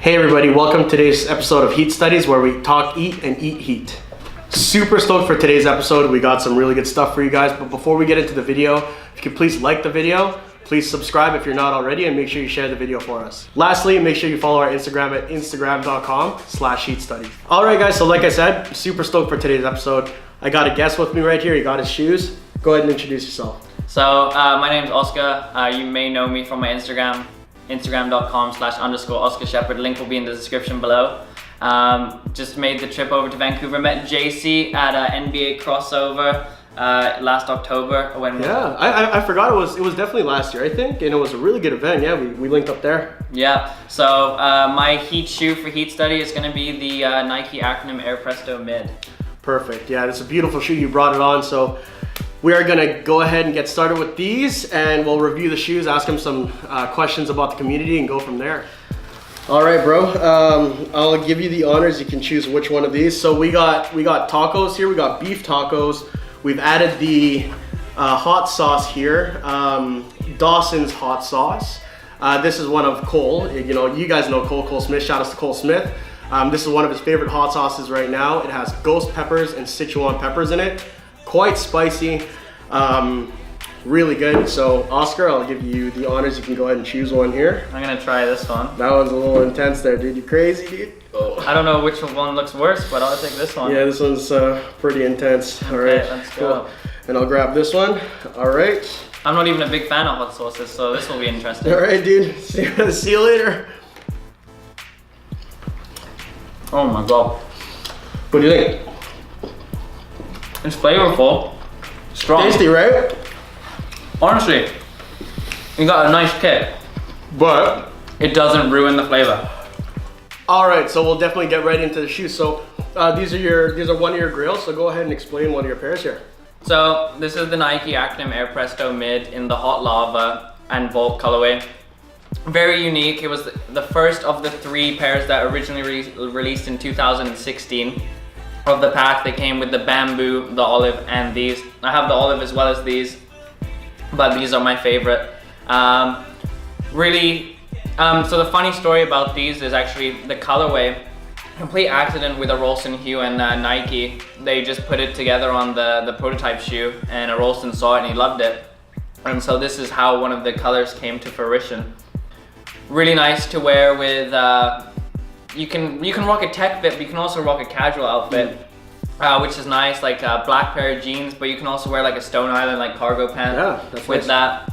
Hey everybody, welcome to today's episode of Heat Studies, where we talk, eat, and eat heat. Super stoked for today's episode. We got some really good stuff for you guys, but before we get into the video, if you could please like the video, please subscribe if you're not already, and make sure you share the video for us. Lastly, make sure you follow our Instagram at instagram.com/heatstudies. All right guys, so like I said, super stoked for today's episode. I got a guest with me right here. He got his shoes. Go ahead and introduce yourself. So my name's Oscar. You may know me from my Instagram. Instagram.com/_Oscar Shepherd. Link will be in the description below. Just made the trip over to Vancouver. Met JC at an NBA crossover last October. I forgot it was definitely last year, I think, and it was a really good event. Yeah, we linked up there. Yeah. So my heat shoe for heat study is going to be the Nike Acronym Air Presto Mid. Perfect. Yeah, it's a beautiful shoe. You brought it on, so we are gonna go ahead and get started with these, and we'll review the shoes, ask them some questions about the community, and go from there. All right, bro. I'll give you the honors. You can choose which one of these. So we got tacos here. We got beef tacos. We've added the hot sauce here, Dawson's hot sauce. This is one of Cole. You know, you guys know Cole Smith. Shout out to Cole Smith. This is one of his favorite hot sauces right now. It has ghost peppers and Szechuan peppers in it. Quite spicy, really good. So Oscar, I'll give you the honors. You can go ahead and choose one here. I'm gonna try this one. That one's a little intense there, dude. You crazy, dude? Oh. I don't know which one looks worse, but I'll take this one. Yeah, this one's pretty intense. All okay, right, let's go. Cool. And I'll grab this one. All right. I'm not even a big fan of hot sauces, so this will be interesting. All right, dude. See you later. Oh my god. What do you think? It's flavorful, strong. Tasty, right? Honestly, you got a nice kick, but it doesn't ruin the flavor. All right, so we'll definitely get right into the shoes. So these are one of your grills. So go ahead and explain one of your pairs here. So this is the Nike Acronym Air Presto Mid in the hot lava and Volt colorway. Very unique. It was the first of the 3 pairs that originally released in 2016. Of the pack, they came with the bamboo, the olive, and these. I have the olive as well as these, but these are my favorite. So the funny story about these is actually the colorway. Complete accident with a Rolston Hue and Nike. They just put it together on the prototype shoe, and a Rolston saw it and he loved it. And so this is how one of the colors came to fruition. Really nice to wear with. You can rock a tech fit, but you can also rock a casual outfit, which is nice, like a black pair of jeans, but you can also wear like a Stone Island like cargo pant with nice. That.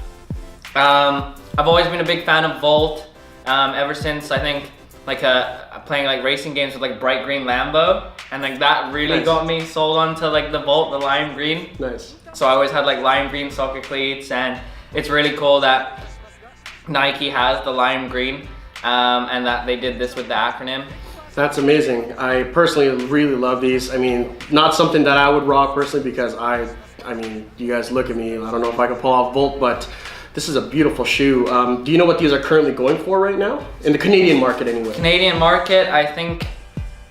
I've always been a big fan of Volt, ever since I think like playing like racing games with like bright green Lambo, and like that really got me sold onto like the Volt, the lime green. Nice. So I always had like lime green soccer cleats, and it's really cool that Nike has the lime green. And that they did this with the acronym. That's amazing. I personally really love these. I mean, not something that I would rock personally because I mean, you guys look at me, I don't know if I can pull off Volt, but this is a beautiful shoe. Do you know what these are currently going for right now? In the Canadian market anyway. Canadian market, I think,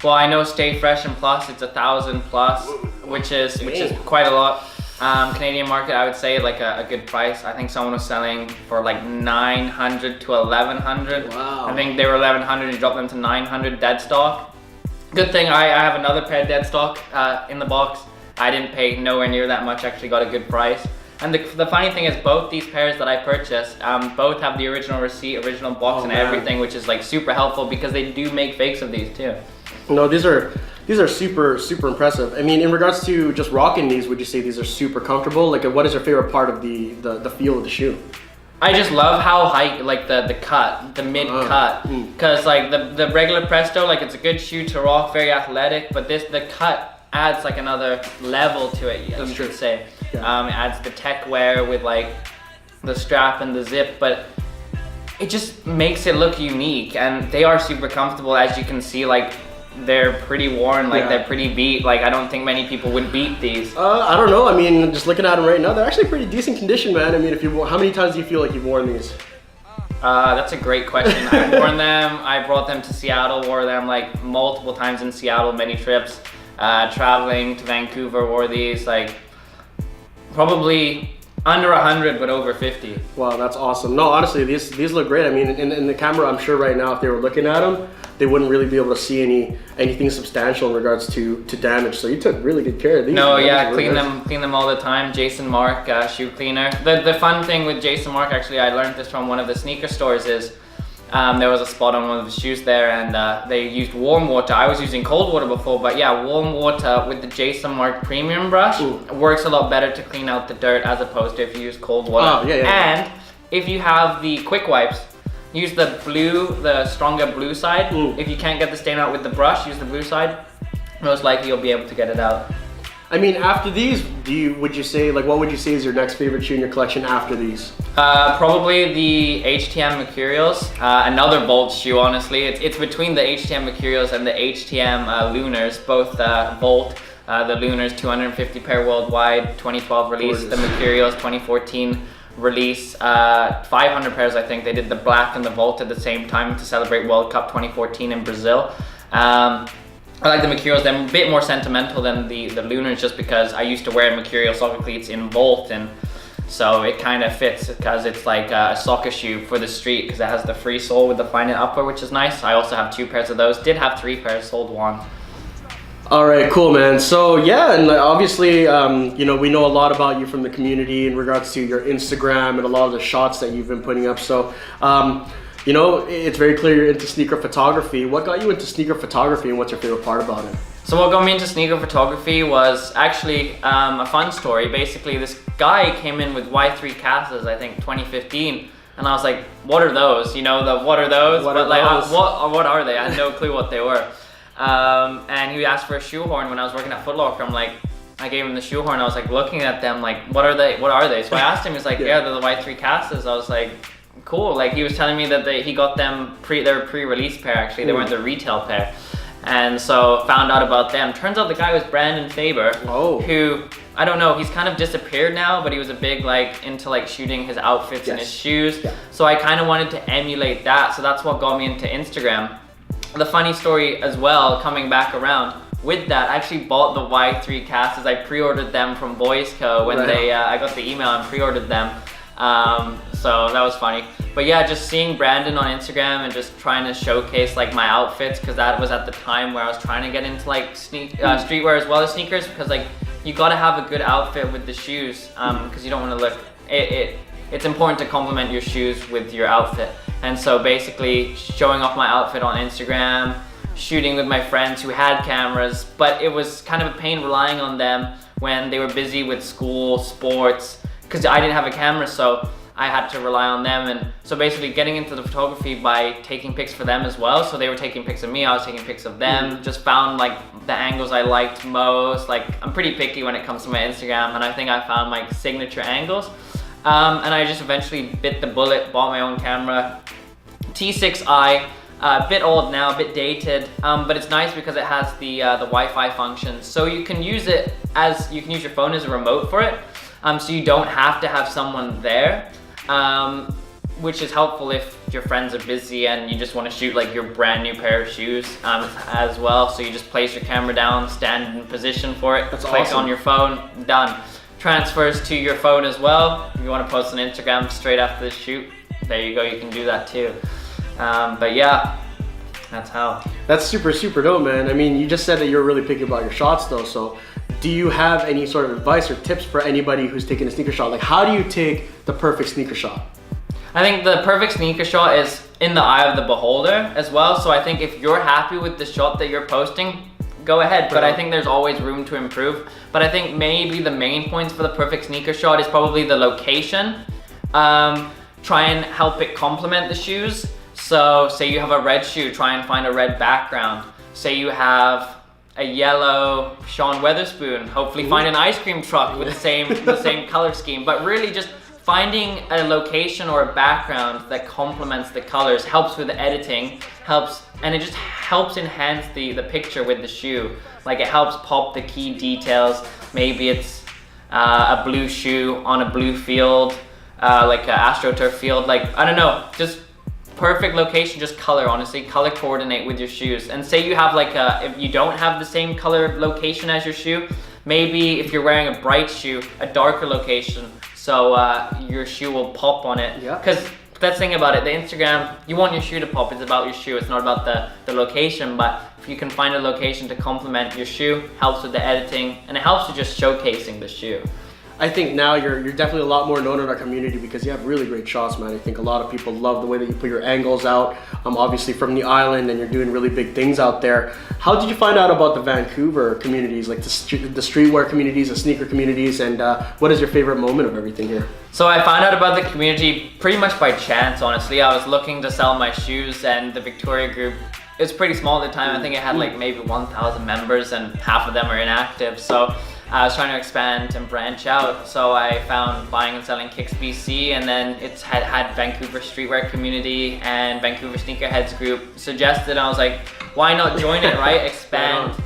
well, I know Stay Fresh and Plus, it's 1,000 plus, which is quite a lot. Canadian market, I would say like a good price. I think someone was selling for like 900 to 1,100. Wow. I think they were 1,100 and dropped them to 900 dead stock. Good thing I have another pair dead stock in the box. I didn't pay nowhere near that much, actually got a good price. And the funny thing is both these pairs that I purchased, both have the original receipt, original box and everything, which is like super helpful because they do make fakes of these too. No, these are super impressive. I mean, in regards to just rocking these, would you say these are super comfortable? Like, what is your favorite part of the feel of the shoe? I just love how high, like the cut, the mid cut, because like the regular Presto, like it's a good shoe to rock, very athletic, but the cut adds like another level to it. You should say. Yeah. It adds the tech wear with like the strap and the zip, but it just makes it look unique, and they are super comfortable, as you can see. Like, they're pretty worn, like they're pretty beat. Like, I don't think many people would beat these. I don't know. I mean, just looking at them right now, they're actually pretty decent condition, man. I mean, how many times do you feel like you've worn these? That's a great question. I've worn them. I brought them to Seattle, wore them like multiple times in Seattle, many trips. Traveling to Vancouver, wore these like probably Under 100, but over 50. Wow, that's awesome. No, honestly, these look great. I mean, in the camera, I'm sure right now, if they were looking at them, they wouldn't really be able to see anything substantial in regards to damage. So you took really good care of these. No, yeah, clean them all the time. Jason Mark, shoe cleaner. The fun thing with Jason Mark, actually, I learned this from one of the sneaker stores, is there was a spot on one of the shoes there, and they used warm water. I was using cold water before, but yeah, warm water with the Jason Mark premium brush works a lot better to clean out the dirt as opposed to if you use cold water. Oh, yeah. And if you have the quick wipes, use the stronger blue side. If you can't get the stain out with the brush, use the blue side. Most likely you'll be able to get it out. I mean, after these, what would you say is your next favorite shoe in your collection after these? Probably the HTM Mercurials, another Volt shoe, honestly. It's between the HTM Mercurials and the HTM Lunars, both Volt. The Lunars, 250 pair worldwide, 2012 release. Gorgeous. The Mercurials, 2014 release, 500 pairs, I think. They did the black and the Volt at the same time to celebrate World Cup 2014 in Brazil. I like the Mercurials. They're a bit more sentimental than the Lunars, just because I used to wear Mercurial soccer cleats in Volt, and so it kind of fits because it's like a soccer shoe for the street because it has the free sole with the fine upper, which is nice. I also have 2 pairs of those. Did have 3 pairs, sold 1. All right, cool, man. So yeah, and obviously, you know, we know a lot about you from the community in regards to your Instagram and a lot of the shots that you've been putting up. So, you know, it's very clear you're into sneaker photography. What got you into sneaker photography, and what's your favorite part about it? So what got me into sneaker photography was actually a fun story. Basically, this guy came in with Y3 Casas, I think 2015, and I was like, what are those? You know, what are those? What are they? I had no clue what they were. And he asked for a shoehorn when I was working at Foot Locker. I gave him the shoehorn. I was like looking at them like, what are they? So I asked him, he's like, yeah, they're the Y3 Casas. I was like, cool. Like, he was telling me that he got them they're a pre-release pair, actually. They weren't the retail pair. And so found out about them. Turns out the guy was Brandon Faber, who, I don't know, he's kind of disappeared now, but he was a big into shooting his outfits and his shoes. Yeah. So I kind of wanted to emulate that. So that's what got me into Instagram. The funny story as well, coming back around with that, I actually bought the Y3 Casas. I pre-ordered them from Boys Co. when I got the email and pre-ordered them. So that was funny. But yeah, just seeing Brandon on Instagram and just trying to showcase my outfits, because that was at the time where I was trying to get into streetwear as well as sneakers, because you gotta have a good outfit with the shoes, because you don't want to look, it's important to complement your shoes with your outfit. And so basically showing off my outfit on Instagram, shooting with my friends who had cameras, but it was kind of a pain relying on them when they were busy with school, sports, because I didn't have a camera, so I had to rely on them. And so basically getting into the photography by taking pics for them as well. So they were taking pics of me, I was taking pics of them, just found the angles I liked most. I'm pretty picky when it comes to my Instagram, and I think I found my signature angles. And I just eventually bit the bullet, bought my own camera, T6i, a bit old now, a bit dated, but it's nice because it has the Wi-Fi function. So you can use it you can use your phone as a remote for it. So you don't have to have someone there, which is helpful if your friends are busy and you just want to shoot your brand new pair of shoes as well. So you just place your camera down, stand in position for it, click on your phone, done. Transfers to your phone as well. If you want to post on Instagram straight after the shoot, there you go, you can do that too. But yeah, that's how. That's super, super dope, man. I mean, you just said that you're really picky about your shots though, so do you have any sort of advice or tips for anybody who's taking a sneaker shot? How do you take the perfect sneaker shot? I think the perfect sneaker shot is in the eye of the beholder as well. So I think if you're happy with the shot that you're posting, go ahead, but I think there's always room to improve. But I think maybe the main points for the perfect sneaker shot is probably the location. Try and help it complement the shoes. So say you have a red shoe, try and find a red background. Say you have a yellow Sean Weatherspoon, hopefully find an ice cream truck with the same color scheme. But really just finding a location or a background that complements the colors helps with the editing, and it just helps enhance the picture with the shoe. It helps pop the key details. Maybe it's a blue shoe on a blue field, like an AstroTurf field. I don't know, just perfect location, just color, honestly. Color coordinate with your shoes. And say you have if you don't have the same color location as your shoe, maybe if you're wearing a bright shoe, a darker location. so your shoe will pop on it. Yeah. Because that's the thing about it, the Instagram, you want your shoe to pop, it's about your shoe, it's not about the location, but if you can find a location to complement your shoe, helps with the editing, and it helps with just showcasing the shoe. I think now you're definitely a lot more known in our community because you have really great shots, man. I think a lot of people love the way that you put your angles out. Obviously from the island, and you're doing really big things out there. How did you find out about the Vancouver communities, like the streetwear communities, the sneaker communities, and what is your favorite moment of everything here? So I found out about the community pretty much by chance, honestly. I was looking to sell my shoes, and the Victoria group, it was pretty small at the time. I think it had like maybe 1,000 members, and half of them are inactive. So I was trying to expand and branch out, so I found Buying and Selling Kicks BC, and then it's had Vancouver Streetwear Community and Vancouver Sneakerheads Group suggested, and I was like, why not join it, right? Expand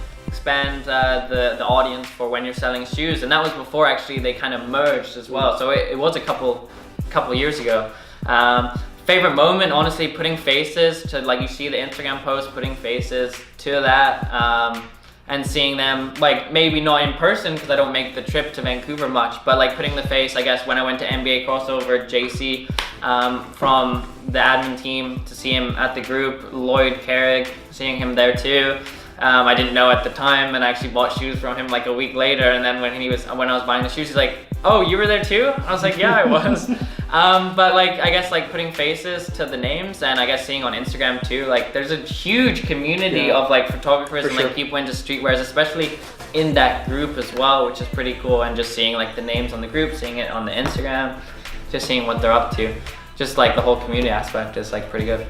the audience for when you're selling shoes, and that was before actually they kind of merged as well, so it was a couple years ago. Favorite moment, honestly, putting faces to, like, you see the Instagram post, putting faces to that, and seeing them, like, maybe not in person because I don't make the trip to Vancouver much, but like putting the face, I guess, when I went to NBA Crossover, JC from the admin team, to see him at the group, Lloyd Carrick, seeing him there too. I didn't know at the time, and I actually bought shoes from him like a week later, and then when I was buying the shoes, he's like, oh, you were there too? I was like, yeah, I was. But like, I guess like putting faces to the names, and I guess seeing on Instagram too, like there's a huge community of like photographers and like people into streetwears, especially in that group as well, which is pretty cool. And just seeing like the names on the group, seeing it on the Instagram, just seeing what they're up to, just like the whole community aspect is like pretty good.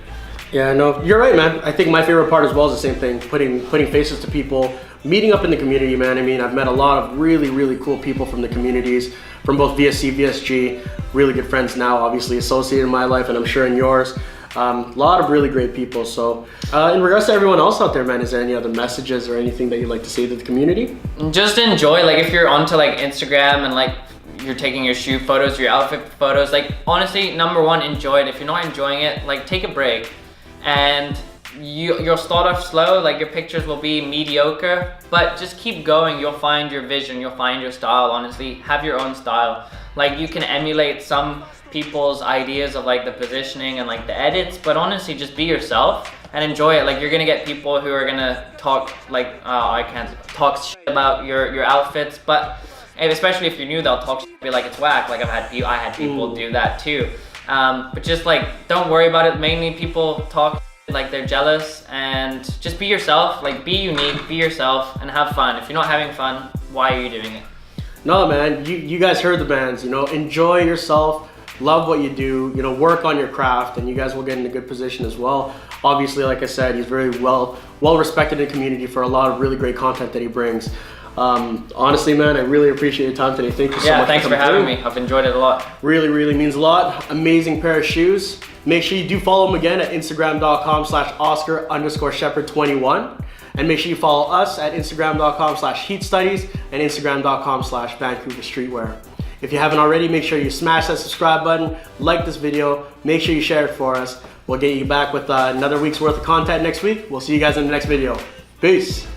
Yeah, no, you're right, man. I think my favorite part as well is the same thing, putting faces to people, meeting up in the community, man. I mean, I've met a lot of really cool people from the communities, from both VSC, VSG, really good friends now, obviously associated in my life, and I'm sure in yours. A lot of really great people. So in regards to everyone else out there, man, is there any other messages or anything that you'd like to say to the community? Just enjoy, like if you're onto like Instagram and like you're taking your shoe photos, your outfit photos, like honestly, number one, enjoy it. If you're not enjoying it, like take a break. And you'll start off slow, like your pictures will be mediocre, but just keep going. You'll find your vision, you'll find your style. Honestly, have your own style. Like you can emulate some people's ideas of like the positioning and like the edits, but honestly, just be yourself and enjoy it. Like you're gonna get people who are gonna talk like, I can't talk shit about your outfits, but especially if you're new, they'll talk shit, be like it's whack. Like I had people do that too. But just like, don't worry about it. Mainly people talk like they're jealous, and just be yourself, like be unique, be yourself, and have fun. If you're not having fun, why are you doing it? No, man, you guys heard the bands, you know, enjoy yourself, love what you do, you know, work on your craft, and you guys will get in a good position as well. Obviously, like I said, he's very well respected in the community for a lot of really great content that he brings. Honestly, man, I really appreciate your time today. Thank you so much. Yeah, thanks for having me. I've enjoyed it a lot. Really means a lot. Amazing pair of shoes. Make sure you do follow him again at Instagram.com/Oscar_Shepherd21. And make sure you follow us at Instagram.com/HeatStudies and Instagram.com/Vancouver Streetwear. If you haven't already, make sure you smash that subscribe button, like this video, make sure you share it for us. We'll get you back with another week's worth of content next week. We'll see you guys in the next video. Peace.